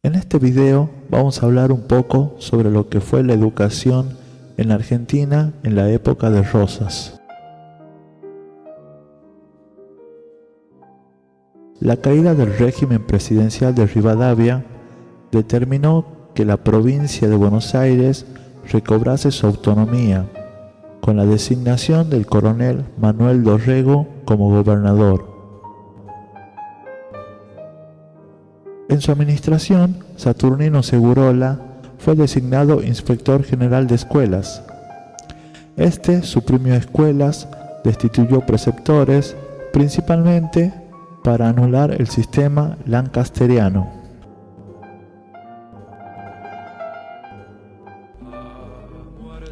En este video vamos a hablar un poco sobre lo que fue la educación en Argentina en la época de Rosas. La caída del régimen presidencial de Rivadavia determinó que la provincia de Buenos Aires recobrase su autonomía, con la designación del coronel Manuel Dorrego como gobernador. En su administración, Saturnino Segurola fue designado inspector general de escuelas. Este suprimió escuelas, destituyó preceptores, principalmente para anular el sistema lancasteriano.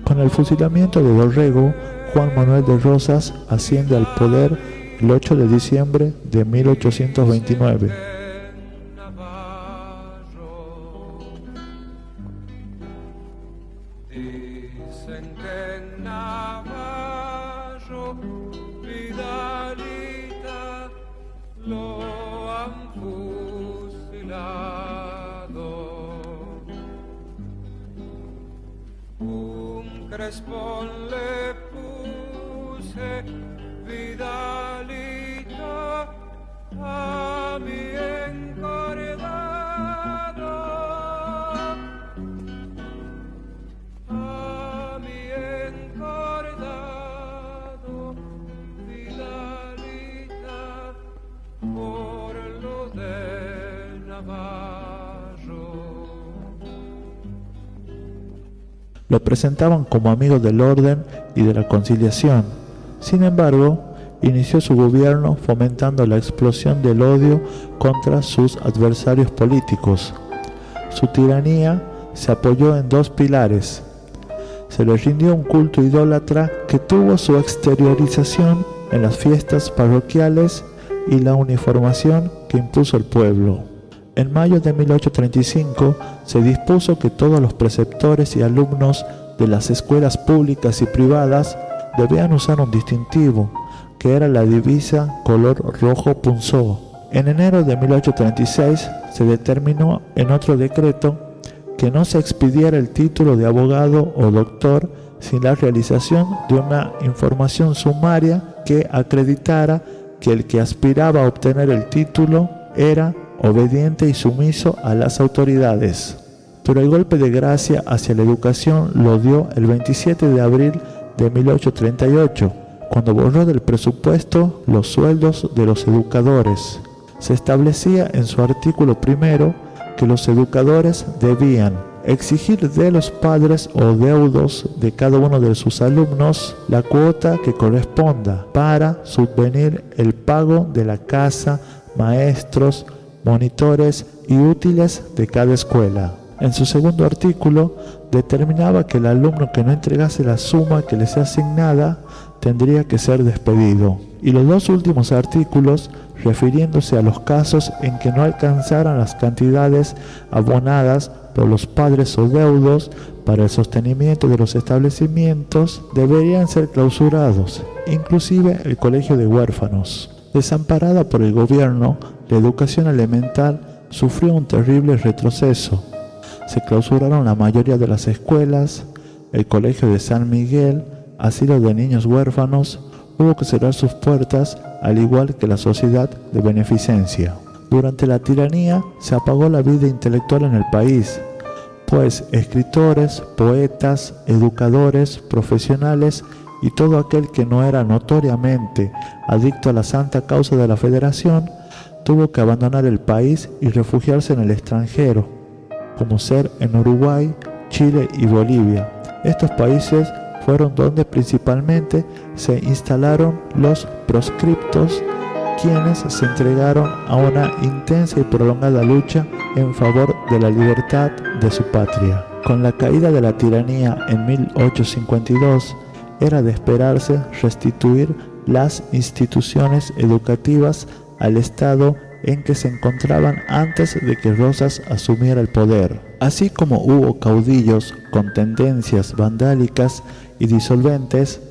Con el fusilamiento de Dorrego, Juan Manuel de Rosas asciende al poder el 8 de diciembre de 1829. Dicen que en Navarro, Vidalita, lo han fusilado. Un crespón le puse, Vidalita, a mi encordado. A mi encordado, Vidalita, por lo de Navarro. Lo presentaban como amigo del orden y de la conciliación. Sin embargo, inició su gobierno fomentando la explosión del odio contra sus adversarios políticos. Su tiranía se apoyó en dos pilares. Se le rindió un culto idólatra que tuvo su exteriorización en las fiestas parroquiales y la uniformación que impuso el pueblo. En mayo de 1835 se dispuso que todos los preceptores y alumnos de las escuelas públicas y privadas debían usar un distintivo, que era la divisa color rojo punzó. En enero de 1836 se determinó en otro decreto que no se expidiera el título de abogado o doctor sin la realización de una información sumaria que acreditara que el que aspiraba a obtener el título era obediente y sumiso a las autoridades. Pero el golpe de gracia hacia la educación lo dio el 27 de abril de 1838, cuando borró del presupuesto los sueldos de los educadores. Se establecía en su artículo primero que los educadores debían exigir de los padres o deudos de cada uno de sus alumnos la cuota que corresponda para subvenir el pago de la casa, maestros, monitores y útiles de cada escuela. En su segundo artículo determinaba que el alumno que no entregase la suma que le sea asignada tendría que ser despedido. Y los dos últimos artículos, refiriéndose a los casos en que no alcanzaran las cantidades abonadas por los padres o deudos para el sostenimiento de los establecimientos, deberían ser clausurados, inclusive el colegio de huérfanos. Desamparada por el gobierno, la educación elemental sufrió un terrible retroceso. Se clausuraron la mayoría de las escuelas, el colegio de San Miguel, asilo de niños huérfanos, hubo que cerrar sus puertas, al igual que la sociedad de beneficencia. Durante la tiranía se apagó la vida intelectual en el país, pues escritores, poetas, educadores, profesionales y todo aquel que no era notoriamente adicto a la santa causa de la Federación tuvo que abandonar el país y refugiarse en el extranjero, como ser en Uruguay, Chile y Bolivia. Estos países fueron donde principalmente se instalaron los proscriptos, quienes se entregaron a una intensa y prolongada lucha en favor de la libertad de su patria. Con la caída de la tiranía en 1852, era de esperarse restituir las instituciones educativas al estado en que se encontraban antes de que Rosas asumiera el poder. Así como hubo caudillos con tendencias vandálicas y disolventes,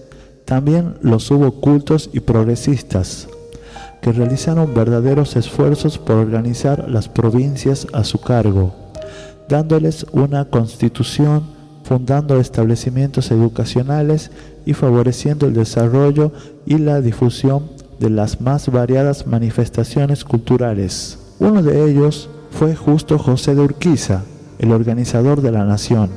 también los hubo cultos y progresistas, que realizaron verdaderos esfuerzos por organizar las provincias a su cargo. dándoles una constitución, fundando establecimientos educacionales y favoreciendo el desarrollo y la difusión de las más variadas manifestaciones culturales. Uno de ellos fue justo José de Urquiza, el organizador de la nación.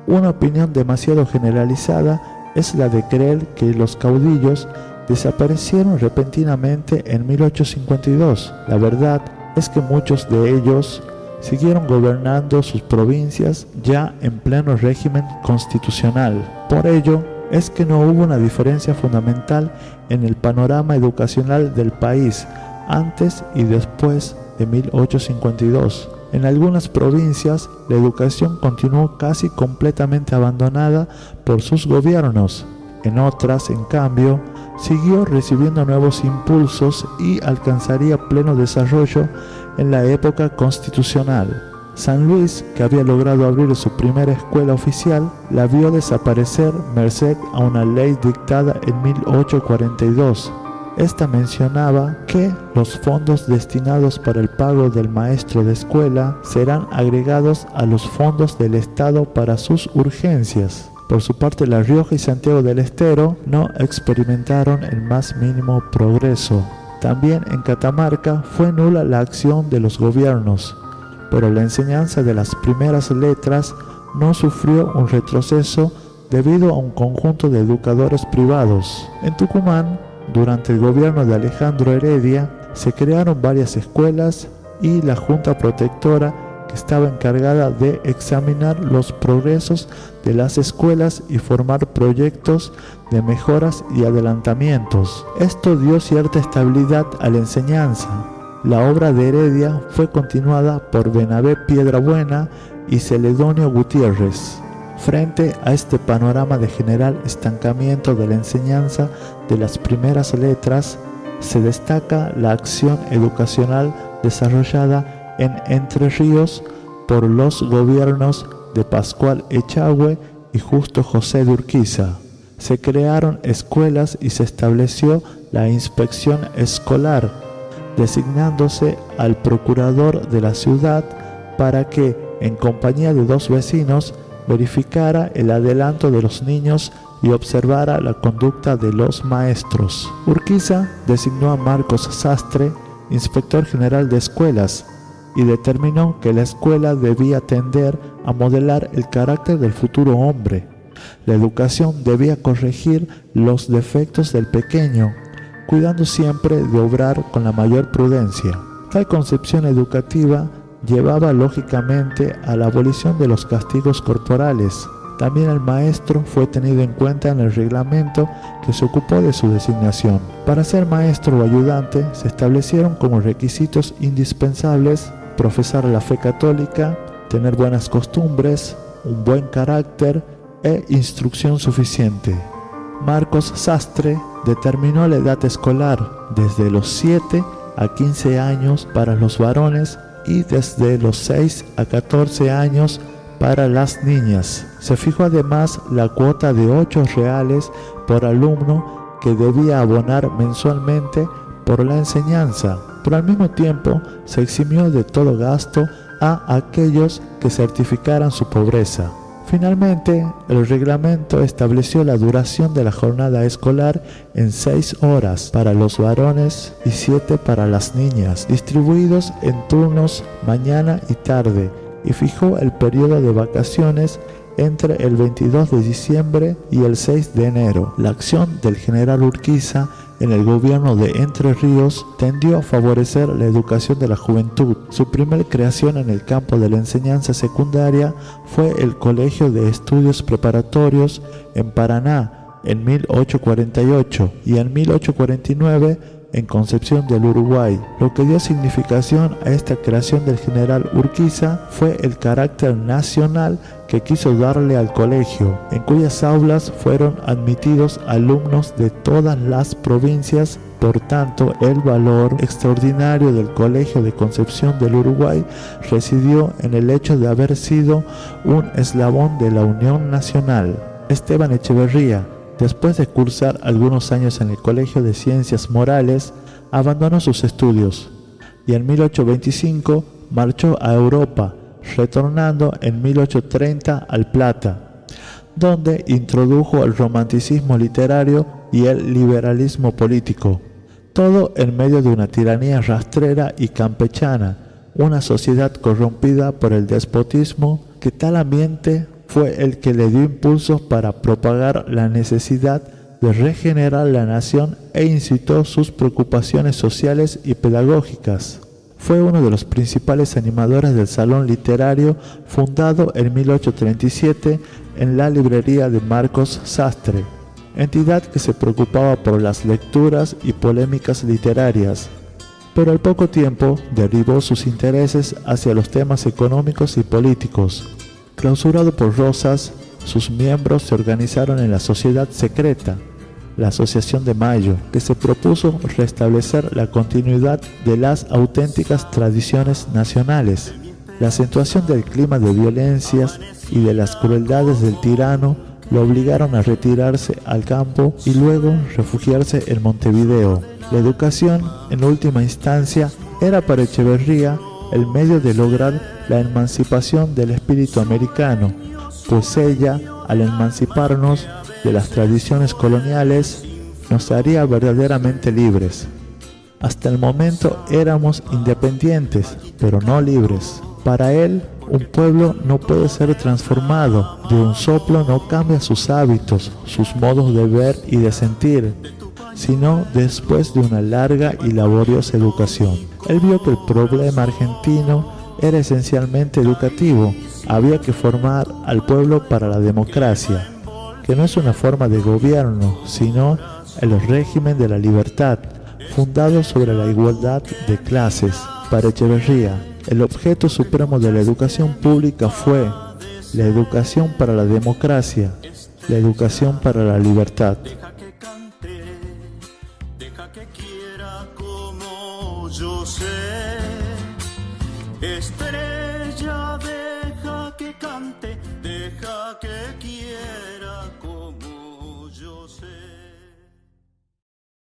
Una opinión demasiado generalizada es la de creer que los caudillos desaparecieron repentinamente en 1852. La verdad es que muchos de ellos siguieron gobernando sus provincias ya en pleno régimen constitucional. Por ello, es que no hubo una diferencia fundamental en el panorama educacional del país antes y después de 1852. En algunas provincias, la educación continuó casi completamente abandonada por sus gobiernos. En otras, en cambio, siguió recibiendo nuevos impulsos y alcanzaría pleno desarrollo en la época constitucional. San Luis, que había logrado abrir su primera escuela oficial, la vio desaparecer merced a una ley dictada en 1842. Esta mencionaba que los fondos destinados para el pago del maestro de escuela serán agregados a los fondos del Estado para sus urgencias. Por su parte, La Rioja y Santiago del Estero no experimentaron el más mínimo progreso. También en Catamarca fue nula la acción de los gobiernos, pero la enseñanza de las primeras letras no sufrió un retroceso debido a un conjunto de educadores privados. En Tucumán, durante el gobierno de Alejandro Heredia, se crearon varias escuelas y la Junta Protectora, que estaba encargada de examinar los progresos de las escuelas y formar proyectos de mejoras y adelantamientos. Esto dio cierta estabilidad a la enseñanza. La obra de Heredia fue continuada por Bernabé Piedrabuena y Celedonio Gutiérrez. Frente a este panorama de general estancamiento de la enseñanza de las primeras letras, se destaca la acción educacional desarrollada en Entre Ríos por los gobiernos de Pascual Echagüe y Justo José de Urquiza. Se crearon escuelas y se estableció la inspección escolar, designándose al procurador de la ciudad para que, en compañía de dos vecinos, verificara el adelanto de los niños y observara la conducta de los maestros. Urquiza designó a Marcos Sastre, inspector general de escuelas, y determinó que la escuela debía tender a modelar el carácter del futuro hombre. La educación debía corregir los defectos del pequeño, cuidando siempre de obrar con la mayor prudencia. Tal concepción educativa llevaba lógicamente a la abolición de los castigos corporales. También el maestro fue tenido en cuenta en el reglamento que se ocupó de su designación. Para ser maestro o ayudante se establecieron como requisitos indispensables profesar la fe católica, tener buenas costumbres, un buen carácter e instrucción suficiente. Marcos Sastre determinó la edad escolar desde los 7 a 15 años para los varones y desde los 6 a 14 años para las niñas. Se fijó además la cuota de 8 reales por alumno que debía abonar mensualmente por la enseñanza, pero al mismo tiempo se eximió de todo gasto a aquellos que certificaran su pobreza. Finalmente, el reglamento estableció la duración de la jornada escolar en 6 horas para los varones y 7 para las niñas, distribuidos en turnos mañana y tarde, y fijó el periodo de vacaciones entre el 22 de diciembre y el 6 de enero. La acción del general Urquiza en el gobierno de Entre Ríos tendió a favorecer la educación de la juventud. Su primer creación en el campo de la enseñanza secundaria fue el Colegio de Estudios Preparatorios en Paraná en 1848 y en 1849 en Concepción del Uruguay. Lo que dio significación a esta creación del general Urquiza fue el carácter nacional que quiso darle al colegio, en cuyas aulas fueron admitidos alumnos de todas las provincias. Por tanto, el valor extraordinario del Colegio de Concepción del Uruguay residió en el hecho de haber sido un eslabón de la Unión Nacional. Esteban Echeverría, después de cursar algunos años en el Colegio de Ciencias Morales, abandonó sus estudios y en 1825 marchó a Europa, retornando en 1830 al Plata, donde introdujo el romanticismo literario y el liberalismo político. Todo en medio de una tiranía rastrera y campechana, una sociedad corrompida por el despotismo, que tal ambiente fue el que le dio impulsos para propagar la necesidad de regenerar la nación e incitó sus preocupaciones sociales y pedagógicas. Fue uno de los principales animadores del Salón Literario, fundado en 1837 en la librería de Marcos Sastre, entidad que se preocupaba por las lecturas y polémicas literarias, pero al poco tiempo derivó sus intereses hacia los temas económicos y políticos. Clausurado por Rosas, sus miembros se organizaron en la Sociedad Secreta, la Asociación de Mayo, que se propuso restablecer la continuidad de las auténticas tradiciones nacionales. La acentuación del clima de violencias y de las crueldades del tirano lo obligaron a retirarse al campo y luego refugiarse en Montevideo. La educación, en última instancia, era para Echeverría el medio de lograr la emancipación del espíritu americano, pues ella, al emanciparnos de las tradiciones coloniales, nos haría verdaderamente libres. Hasta el momento éramos independientes, pero no libres. Para él, un pueblo no puede ser transformado, de un soplo no cambia sus hábitos, sus modos de ver y de sentir, sino después de una larga y laboriosa educación. Él vio que el problema argentino era esencialmente educativo. Había que formar al pueblo para la democracia, que no es una forma de gobierno, sino el régimen de la libertad, fundado sobre la igualdad de clases. Para Echeverría, el objeto supremo de la educación pública fue la educación para la democracia, la educación para la libertad. Deja que quiera como yo sé. Estrella, deja que cante, deja que quiera.